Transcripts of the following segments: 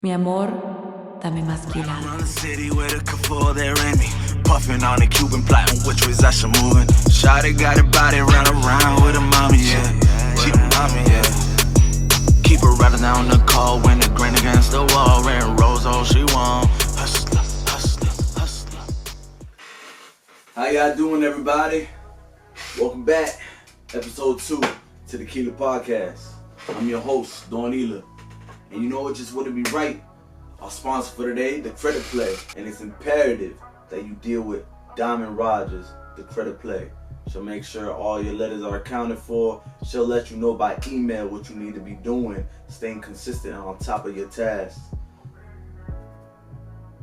Mi amor, dame más Quila. I'm the city with a couple there in me. Puffing on a Cuban plotting which ways I should move it. Shawty got her body run around with a mommy, yeah. She a mommy, yeah. Keep her riding down the cold when the grain against the wall. Red rose, all she want. Hustler, hustler, hustler. How y'all doing, everybody? Welcome back, episode 2 to the Quila Podcast. I'm your host, DONiLA. And you know what just wouldn't be right? Our sponsor for today, the Credit Play. And it's imperative that you deal with Diamond Rogers, the Credit Play. She'll make sure all your letters are accounted for. She'll let you know by email what you need to be doing, staying consistent and on top of your tasks.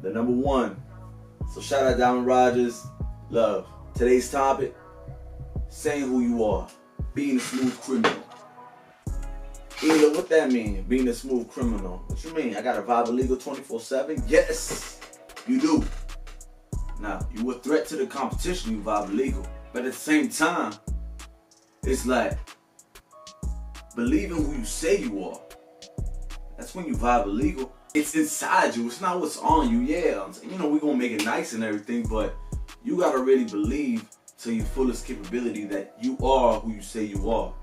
The number 1. So shout out Diamond Rogers. Love. Today's topic, saying who you are. Being a smooth criminal. What that mean? Being a smooth criminal. What you mean? I got a vibe illegal 24/7? Yes, you do. Now, you a threat to the competition, you vibe illegal. But at the same time, it's like believing who you say you are. That's when you vibe illegal. It's inside you. It's not what's on you. Yeah, you know, we're going to make it nice and everything, but you got to really believe to your fullest capability that you are who you say you are.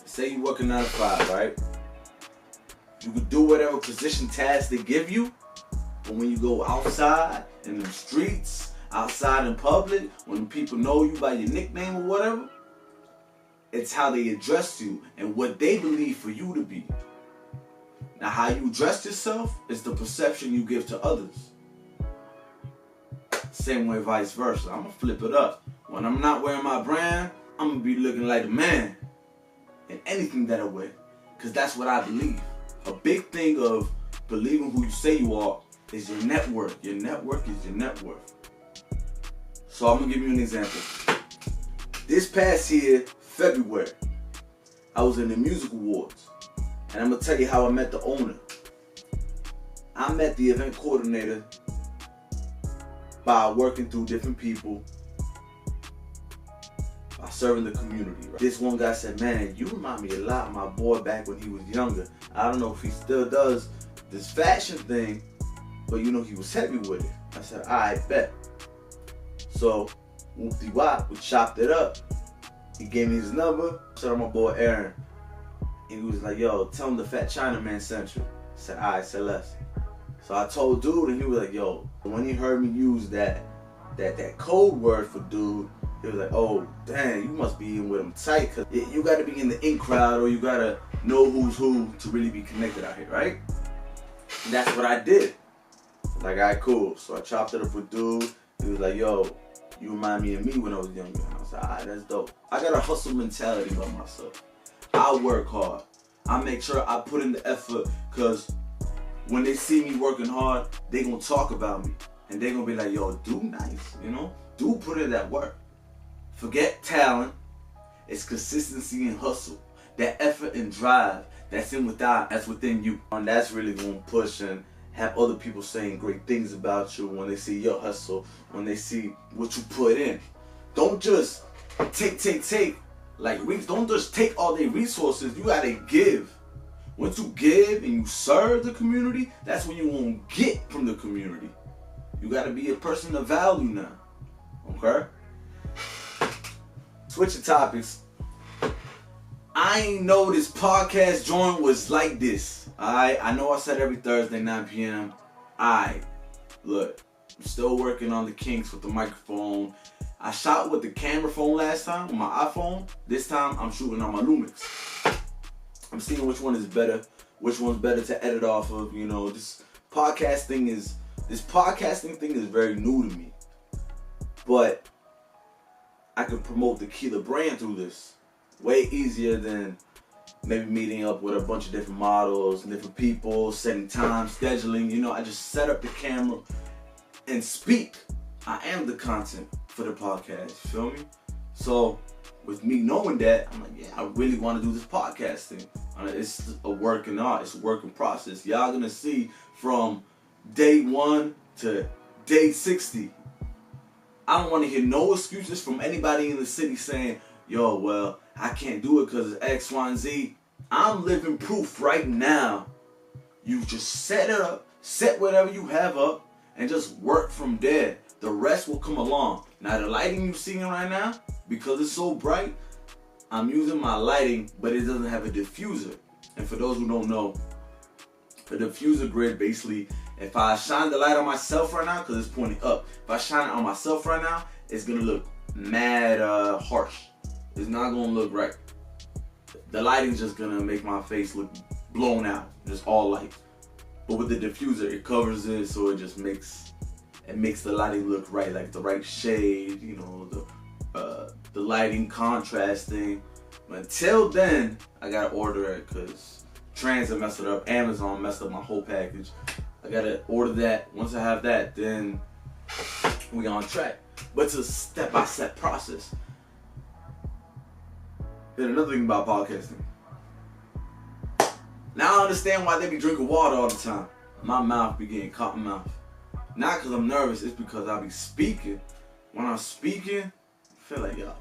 Say you working 9 to 5, right? You can do whatever position task they give you, but when you go outside in the streets, outside in public, when people know you by your nickname or whatever, it's how they address you and what they believe for you to be. Now, how you dress yourself is the perception you give to others. Same way, vice versa. I'm gonna flip it up. When I'm not wearing my brand, I'm gonna be looking like a man in anything that I wear, because that's what I believe. A big thing of believing who you say you are is your network. Your network is your net worth. So I'm gonna give you an example. This past year, February, I was in the music awards, and I'm gonna tell you how I met the owner. I met the event coordinator by working through different people, by serving the community. Right? This one guy said, "Man, you remind me a lot of my boy back when he was younger. I don't know if he still does this fashion thing, but you know, he was heavy with it." I said, "I bet." So, whoop-de-wop, we chopped it up. He gave me his number. I said, "I'm my boy Aaron." And he was like, "Yo, tell him the Fat Chinaman sent you." I said, "Alright, say less." So I told dude, and he was like, "Yo," when he heard me use that code word for dude, he was like, "Oh, dang, you must be in with him tight, cause you gotta be in the in crowd, or you gotta know who's who to really be connected out here, right?" And that's what I did. Like, alright, cool. So I chopped it up with dude. He was like, "Yo, you remind me of me when I was younger." And I was like, "Alright, that's dope." I got a hustle mentality about myself. I work hard. I make sure I put in the effort, cause when they see me working hard, they gonna talk about me. And they gonna be like, "Yo, dude nice, you know? Dude put in that work." Forget talent. It's consistency and hustle. That effort and drive that's within you. And that's really gonna push and have other people saying great things about you when they see your hustle, when they see what you put in. Don't just take. Don't just take all their resources. You gotta give. Once you give and you serve the community, that's when you won't get from the community. You gotta be a person of value now. Okay? Switching topics. I ain't know this podcast joint was like this. Alright? I know I said every Thursday, 9 p.m. Alright. Look, I'm still working on the kinks with the microphone. I shot with the camera phone last time, with my iPhone. This time, I'm shooting on my Lumix. I'm seeing which one is better, which one's better to edit off of. You know, this podcasting thing is very new to me. But I can promote the Quila brand through this way easier than maybe meeting up with a bunch of different models, different people, setting time, scheduling. You know, I just set up the camera and speak. I am the content for the podcast, you feel me? So with me knowing that, I'm like, yeah, I really want to do this podcast thing. It's a work in art, it's a work in process. Y'all gonna see from day 1 to day 60. I don't want to hear no excuses from anybody in the city saying, "Yo, I can't do it because it's X, Y, and Z." I'm living proof right now You just set it up, set whatever you have up, and just work from there. The rest will come along. Now the lighting you're seeing right now, because it's so bright, I'm using my lighting, but it doesn't have a diffuser. And for those who don't know, a diffuser grid basically, if I shine the light on myself right now, because it's pointing up, if I shine it on myself right now, it's gonna look mad harsh. It's not gonna look right. The lighting's just gonna make my face look blown out, just all light. But with the diffuser, it covers it, so it just makes the lighting look right, like the right shade, you know, the lighting contrasting. But until then, I gotta order it because Transcends messed it up. Amazon messed up my whole package. I gotta order that. Once I have that, then we on track. But it's a step-by-step process. Then another thing about podcasting. Now I understand why they be drinking water all the time. My mouth be getting cotton mouth. Not because I'm nervous, it's because I be speaking. When I'm speaking, I feel like, yo,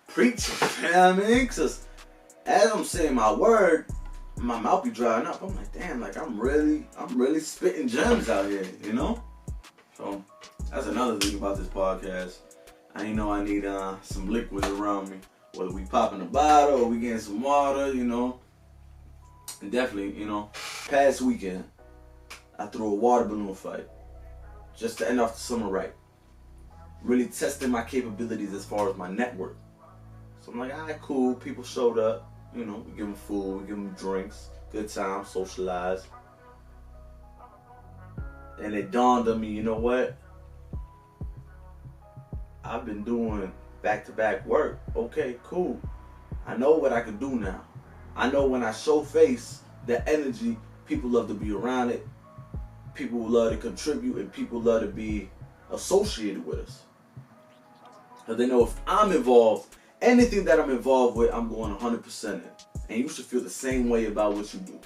preaching, you know what I mean? Because as I'm saying my word, my mouth be drying up. I'm like, damn, like I'm really spitting gems out here, you know? So that's another thing about this podcast. I know I need some liquids around me. Whether we popping a bottle or we getting some water, you know. And definitely, you know, past weekend, I threw a water balloon fight. Just to end off the summer right. Really testing my capabilities as far as my network. So I'm like, alright, cool. People showed up. You know, we give them food, we give them drinks. Good time, socialize. And it dawned on me, you know what? I've been doing back-to-back work. Okay, cool. I know what I can do now. I know when I show face, the energy, people love to be around it. People love to contribute, and people love to be associated with us. Because they know if I'm involved, anything that I'm involved with, I'm going 100% in. And you should feel the same way about what you do.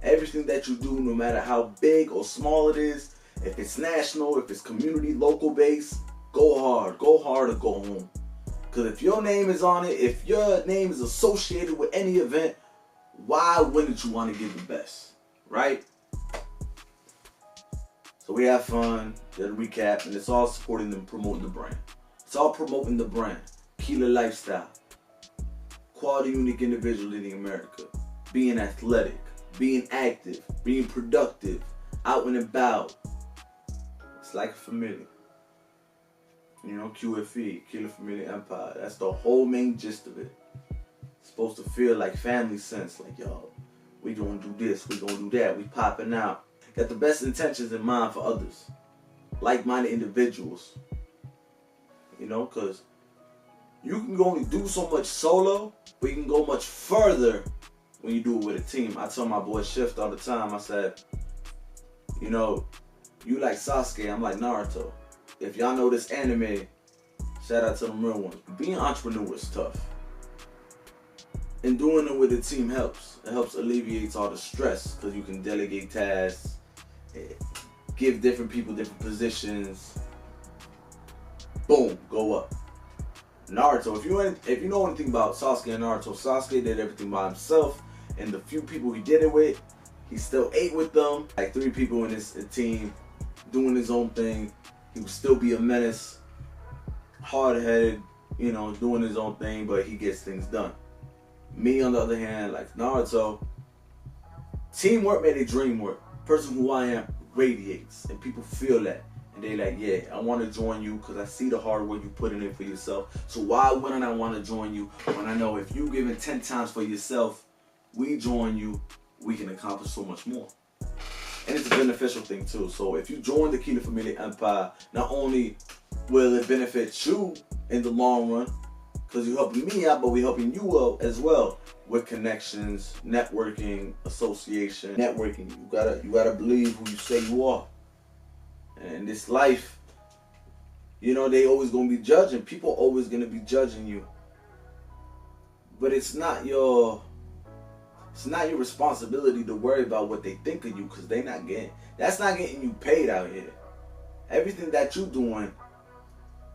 Everything that you do, no matter how big or small it is, if it's national, if it's community, local based, go hard or go home. Because if your name is on it, if your name is associated with any event, why wouldn't you want to give the best, right? So we have fun, did a recap, and it's all supporting and promoting the brand. It's all promoting the brand. Q.U.I.L.A lifestyle. Quality, unique individual in America. Being athletic, being active, being productive, out and about. It's like a family. You know, QFE, Quila Family Empire. That's the whole main gist of it. It's supposed to feel like family sense. Like, yo, we gonna do this, we gonna do that, we popping out. Got the best intentions in mind for others. Like-minded individuals. You know, because you can only do so much solo, but you can go much further when you do it with a team. I tell my boy Shift all the time, I said, you know, you like Sasuke, I'm like Naruto. If y'all know this anime, shout out to them real ones. Being an entrepreneur is tough. And doing it with a team helps. It helps alleviate all the stress because you can delegate tasks, give different people different positions. Boom, go up. Naruto, if you know anything about Sasuke and Naruto, Sasuke did everything by himself, and the few people he did it with, he still ate with them. Like 3 people in his team doing his own thing. He would still be a menace, hard-headed, you know, doing his own thing, but he gets things done. Me, on the other hand, like Naruto, teamwork made a dream work. Person who I am radiates, and people feel that. And they like, yeah, I want to join you because I see the hard work you put in for yourself. So why wouldn't I want to join you when I know if you give it 10 times for yourself, we join you, we can accomplish so much more. And it's a beneficial thing too. So if you join the Quila Family Empire, not only will it benefit you in the long run, because you're helping me out, but we're helping you out as well with connections, networking, association, networking. You gotta believe who you say you are. And in this life, you know, they always gonna be judging. People always gonna be judging you. But it's not your responsibility to worry about what they think of you, because that's not getting you paid out here. Everything that you doing,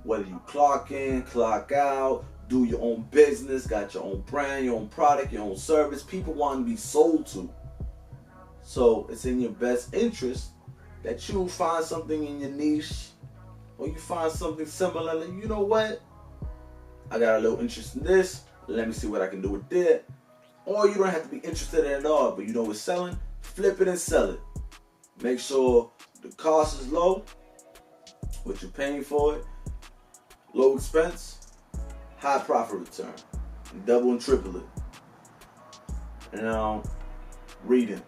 whether you clock in, clock out, do your own business, got your own brand, your own product, your own service, people want to be sold to. So it's in your best interest that you find something in your niche, or you find something similar. Like, you know what? I got a little interest in this. Let me see what I can do with that. Or you don't have to be interested in it at all, but you know what's selling? Flip it and sell it. Make sure the cost is low, what you're paying for it, low expense, high profit return, and double and triple it. And reading.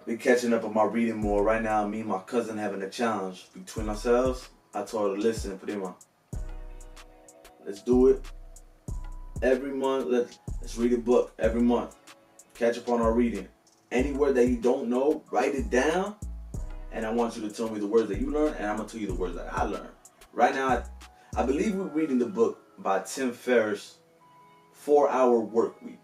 Been catching up on my reading more. Right now, me and my cousin having a challenge between ourselves. I told her, listen, Prima, let's do it every month. Let's read a book every month. Catch up on our reading. Any word that you don't know, write it down. And I want you to tell me the words that you learned, and I'm going to tell you the words that I learned. Right now, I believe we're reading the book by Tim Ferriss, 4-Hour Work Week.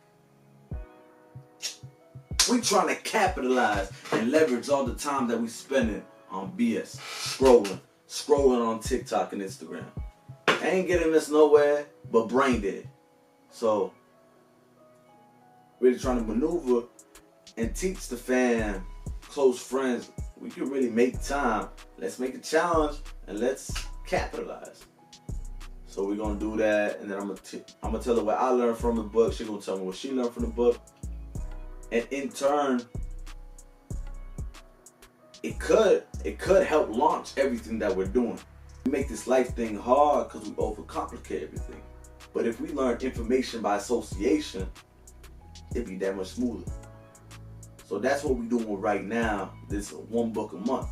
We trying to capitalize and leverage all the time that we spending on BS, scrolling on TikTok and Instagram. Ain't getting us nowhere but brain dead. So, really trying to maneuver and teach the fam, close friends, we can really make time. Let's make a challenge and let's capitalize. So we're gonna do that, and then I'm gonna tell her what I learned from the book. She's gonna tell me what she learned from the book. And in turn, it could help launch everything that we're doing. We make this life thing hard because we overcomplicate everything. But if we learn information by association, it'd be that much smoother. So that's what we're doing right now. This 1 book a month.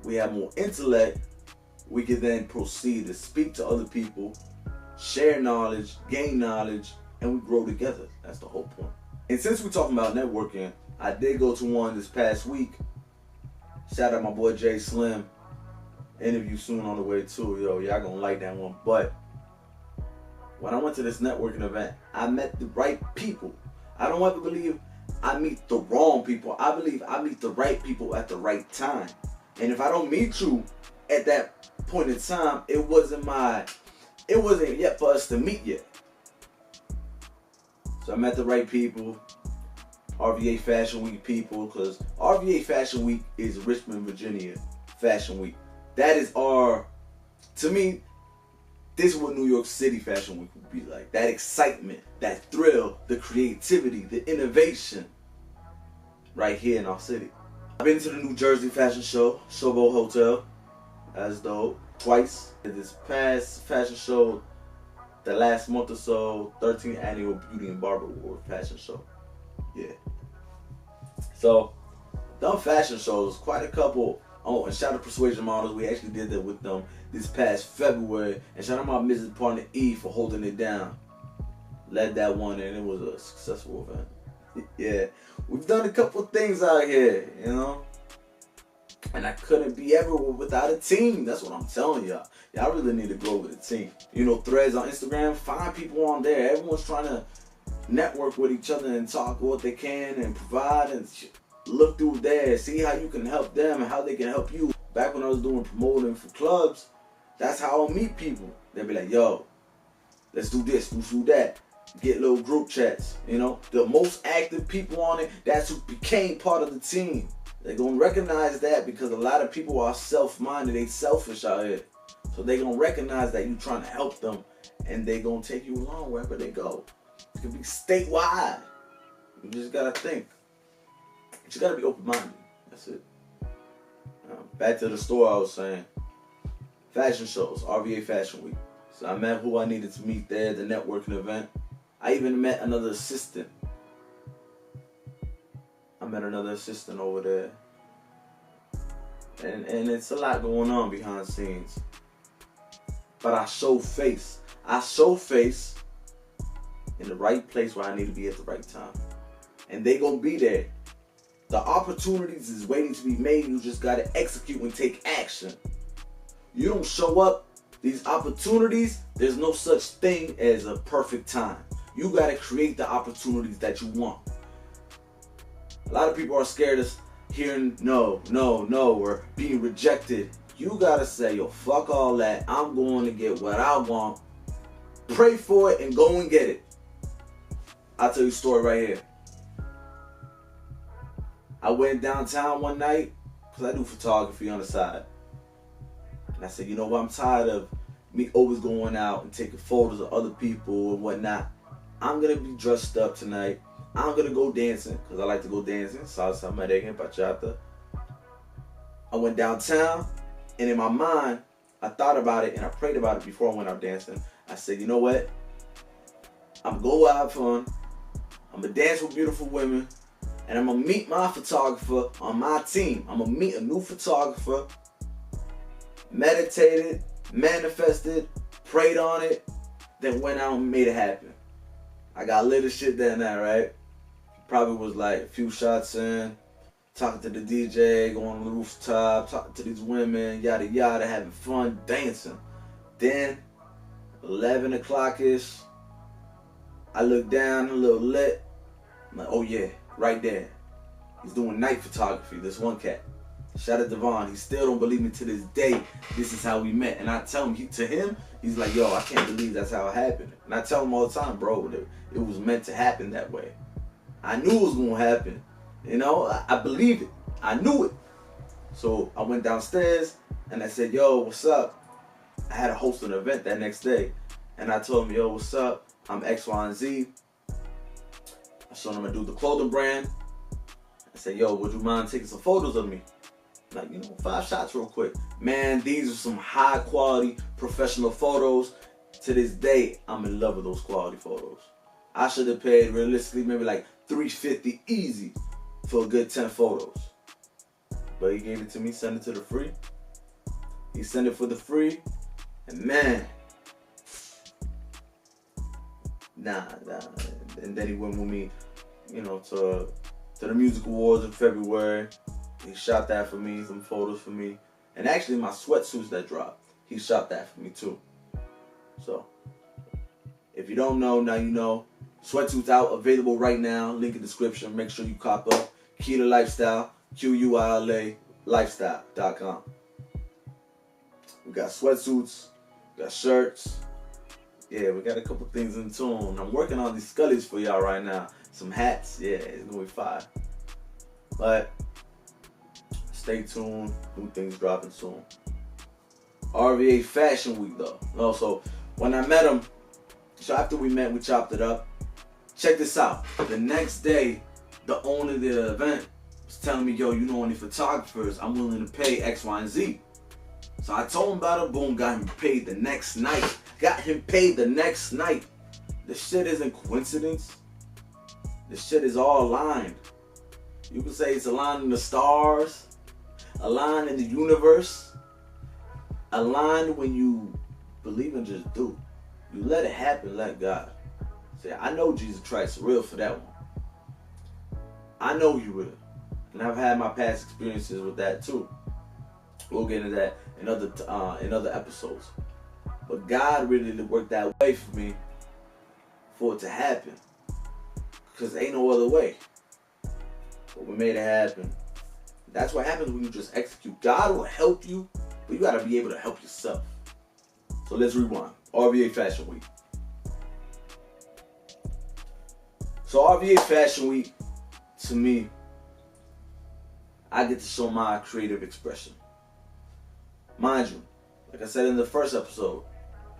We have more intellect. We can then proceed to speak to other people, share knowledge, gain knowledge, and we grow together. That's the whole point. And since we're talking about networking, I did go to one this past week. Shout out my boy Jay Slim. Interview soon on the way too. Yo, y'all gonna like that one. But when I went to this networking event, I met the right people. I don't ever believe I meet the wrong people. I believe I meet the right people at the right time. And if I don't meet you at that point in time, it wasn't yet for us to meet yet. So I met the right people, RVA Fashion Week people, because RVA Fashion Week is Richmond, Virginia Fashion Week. That is to me, this is what New York City Fashion Week would be like. That excitement, that thrill, the creativity, the innovation, right here in our city. I've been to the New Jersey Fashion Show, Showboat Hotel. That's dope. Twice. This past fashion show, the last month or so, 13th Annual Beauty and Barber Award Fashion Show. Yeah. So, done fashion shows, quite a couple. Oh, and shout out to Persuasion Models. We actually did that with them this past February. And shout out my business partner E for holding it down. Led that one, and it was a successful event. Yeah. We've done a couple things out here, you know. And I couldn't be everywhere without a team. That's what I'm telling y'all. Y'all really need to grow with a team. You know, threads on Instagram, find people on there. Everyone's trying to network with each other and talk what they can and provide and look through there. See how you can help them and how they can help you. Back when I was doing promoting for clubs, that's how I'll meet people. They'll be like, yo, let's do this, let's do that. Get little group chats, you know. The most active people on it, that's who became part of the team. They're going to recognize that because a lot of people are self-minded. They selfish out here. So they're going to recognize that you're trying to help them. And they're going to take you along wherever they go. It could be statewide. You just got to think. But you got to be open-minded. That's it. Back to the store I was saying. Fashion shows. RVA Fashion Week. So I met who I needed to meet there. The networking event. I even met another assistant. I met another assistant over there. And it's a lot going on behind the scenes. But I show face. I show face in the right place where I need to be at the right time. And they gonna be there. The opportunities is waiting to be made. You just gotta execute and take action. You don't show up, these opportunities, there's no such thing as a perfect time. You gotta create the opportunities that you want. A lot of people are scared of hearing no, or being rejected. You gotta say, yo, fuck all that. I'm going to get what I want. Pray for it and go and get it. I'll tell you a story right here. I went downtown one night, because I do photography on the side. And I said, you know what, I'm tired of me always going out and taking photos of other people and whatnot. I'm going to be dressed up tonight. I'm going to go dancing, because I like to go dancing. Salsa, merengue, bachata. I went downtown, and in my mind, I thought about it and I prayed about it before I went out dancing. I said, you know what? I'm going to go out have fun. I'm going to dance with beautiful women. And I'm going to meet my photographer on my team. I'm going to meet a new photographer. Meditated, manifested, prayed on it, then went out and made it happen. I got lit as shit that night, right? Probably was like a few shots in. Talking to the DJ, going on the rooftop, talking to these women, yada yada, having fun, dancing. Then, 11 o'clock-ish, I look down, a little lit. I'm like, oh yeah, right there. He's doing night photography, this one cat. Shout out to Devon. He still don't believe me to this day. This is how we met. And I tell him, to him, he's like, yo, I can't believe that's how it happened. And I tell him all the time, bro, that it was meant to happen that way. I knew it was going to happen. You know, I believe it. I knew it. So I went downstairs and I said, yo, what's up? I had to host an event that next day. And I told him, yo, what's up? I'm X, Y, and Z. I showed him I do the clothing brand. I said, yo, would you mind taking some photos of me? Like, 5 shots real quick. Man, these are some high quality professional photos. To this day, I'm in love with those quality photos. I should have paid realistically maybe like $350 easy for a good 10 photos. But he gave it to me, sent it to the free. He sent it for the free. And man, nah. And then he went with me, to the music awards in February. He shot that for me, some photos for me. And actually my sweatsuits that dropped, he shot that for me too. So, if you don't know, now you know. Sweatsuits out, available right now. Link in the description. Make sure you cop up. Quila Lifestyle, Q.U.I.L.A, lifestyle.com. We got sweatsuits, we got shirts. Yeah, we got a couple things in tune. I'm working on these scullies for y'all right now. Some hats, yeah, it's gonna be fire. But stay tuned, new things dropping soon. RVA Fashion Week though. Also, when I met him, so after we met, we chopped it up. Check this out. The next day, the owner of the event was telling me, yo, any photographers, I'm willing to pay X, Y, and Z. So I told him about it, boom, got him paid the next night. This shit isn't coincidence. This shit is all aligned. You could say it's aligned in the stars, aligned in the universe, aligned when you believe and just do. You let it happen, let God. Say, I know Jesus Christ is real for that one. I know you will. And I've had my past experiences with that too. We'll get into that in other episodes. But God really worked that way for me for it to happen. Because ain't no other way. But we made it happen. That's what happens when you just execute. God will help you, but you got to be able to help yourself. So let's rewind. RVA Fashion Week. So RVA Fashion Week, to me, I get to show my creative expression. Mind you, like I said in the first episode,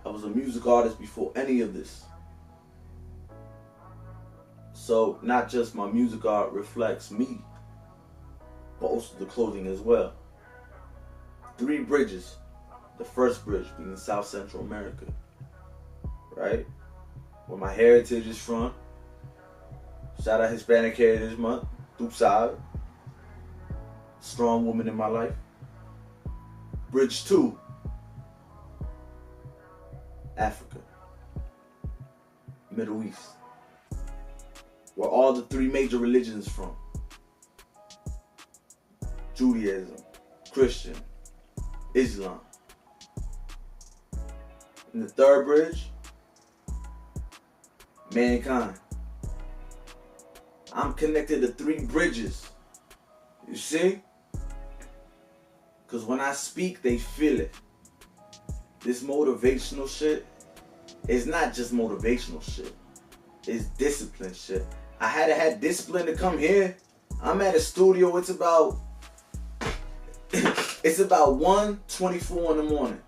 I was a music artist before any of this. So not just my music art reflects me, but also the clothing as well. 3 bridges. The first bridge being South Central America, right? Where my heritage is from. Shout out Hispanic Heritage Month. Dupside. Strong woman in my life. Bridge 2. Africa. Middle East. Where all the 3 major religions from. Judaism, Christian, Islam. And the third bridge, mankind. I'm connected to 3 bridges. You see? Because when I speak, they feel it. This motivational shit is not just motivational shit. It's discipline shit. I had to have discipline to come here. I'm at a studio. It's about 1:24 in the morning.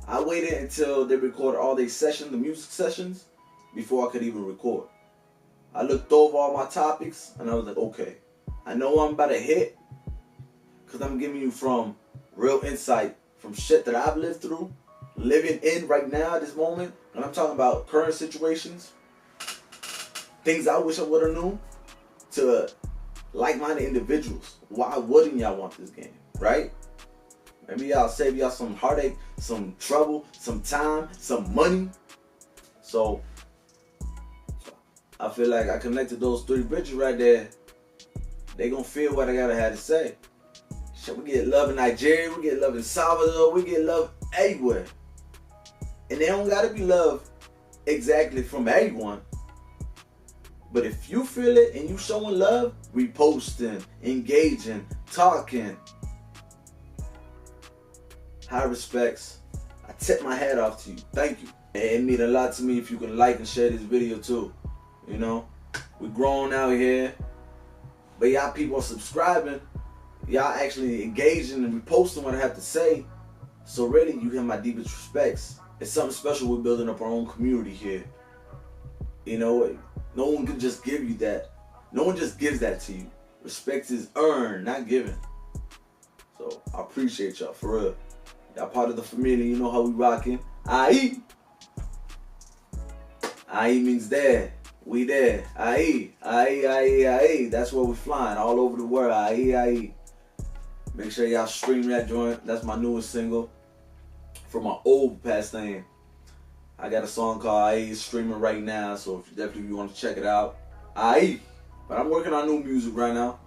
I waited until they recorded all their sessions, the music sessions, before I could even record. I looked over all my topics and I was like, okay, I know I'm about to hit, because I'm giving you from real insight from shit that I've lived through, living in right now at this moment. And I'm talking about current situations, things I wish I would have known, to like-minded individuals. Why wouldn't y'all want this game, right? Maybe I'll save y'all some heartache, some trouble, some time, some money. So I feel like I connected those 3 bitches right there. They gonna feel what I gotta have to say. Shit, we get love in Nigeria, we get love in Salvador, we get love everywhere. And they don't gotta be love exactly from everyone. But if you feel it and you showing love, reposting, engaging, talking, high respects, I tip my hat off to you. Thank you. And it means a lot to me if you can like and share this video too. You know, we grown out here, but y'all people are subscribing. Y'all actually engaging and reposting what I have to say. So really, you get my deepest respects. It's something special. We're building up our own community here. You know, no one can just give you that. No one just gives that to you. Respect is earned, not given. So I appreciate y'all, for real. Y'all part of the family. You know how we rocking. Aye. Aye means there. We there. Aye. Aye, aye, aye. That's where we're flying. All over the world. Aye, aye. Make sure y'all stream that joint. That's my newest single from my old past name. I got a song called Aye streaming right now, so if you definitely want to check it out. Aye. But I'm working on new music right now.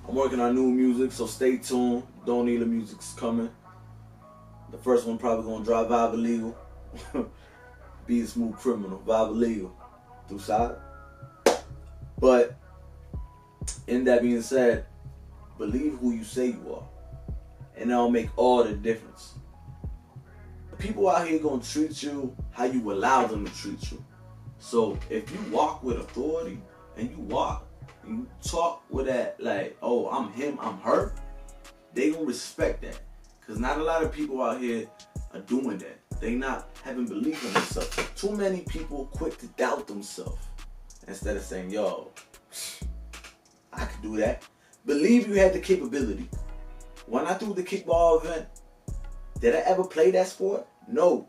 So stay tuned. DONiLA music's coming. The first one probably gonna drop Vibe Illegal. Be a smooth criminal. Vibe Illegal. Through side. But in that being said, believe who you say you are. And that'll make all the difference. People out here gonna treat you how you allow them to treat you. So if you walk with authority and you walk and you talk with that, like, oh, I'm him, I'm her, they gonna respect that. Because not a lot of people out here are doing that. They not having belief in themselves. Too many people quick to doubt themselves instead of saying, yo, I could do that. Believe you had the capability. When I threw the kickball event, did I ever play that sport? No.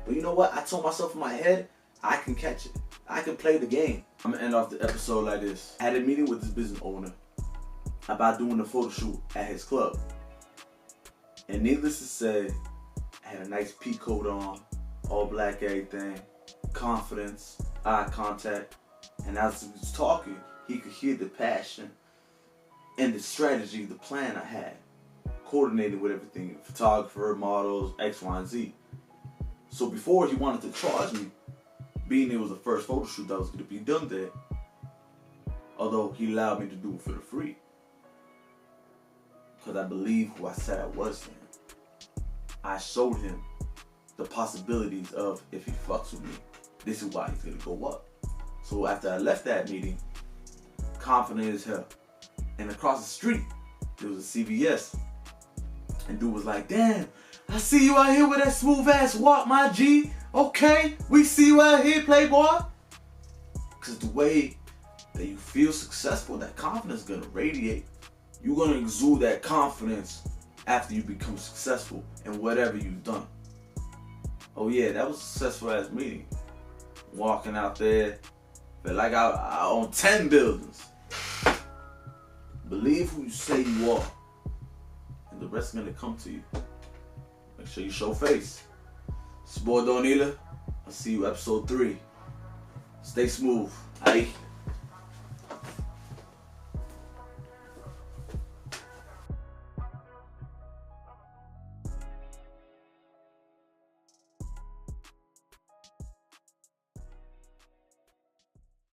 But you know what? I told myself in my head, I can catch it. I can play the game. I'm gonna end off the episode like this. I had a meeting with this business owner about doing a photo shoot at his club. And needless to say, I had a nice pea coat on, all black everything, confidence, eye contact. And as he was talking, he could hear the passion and the strategy, the plan I had, coordinated with everything, photographer, models, X, Y, and Z. So before he wanted to charge me, being it was the first photo shoot that was going to be done there, although he allowed me to do it for the free, because I believe who I said I was then. I showed him the possibilities of, if he fucks with me, this is why he's going to go up. So after I left that meeting, confident as hell, and across the street, there was a CVS. And dude was like, damn, I see you out here with that smooth ass walk, my G. Okay, we see you out here, playboy. Because the way that you feel successful, that confidence is going to radiate. You're going to exude that confidence after you become successful in whatever you've done. Oh yeah, that was a successful ass meeting. Walking out there, felt like I own 10 buildings. Believe who you say you are, and the rest is gonna come to you. Make sure you show face. It's your boy DONiLA. I'll see you episode 3. Stay smooth. Aye.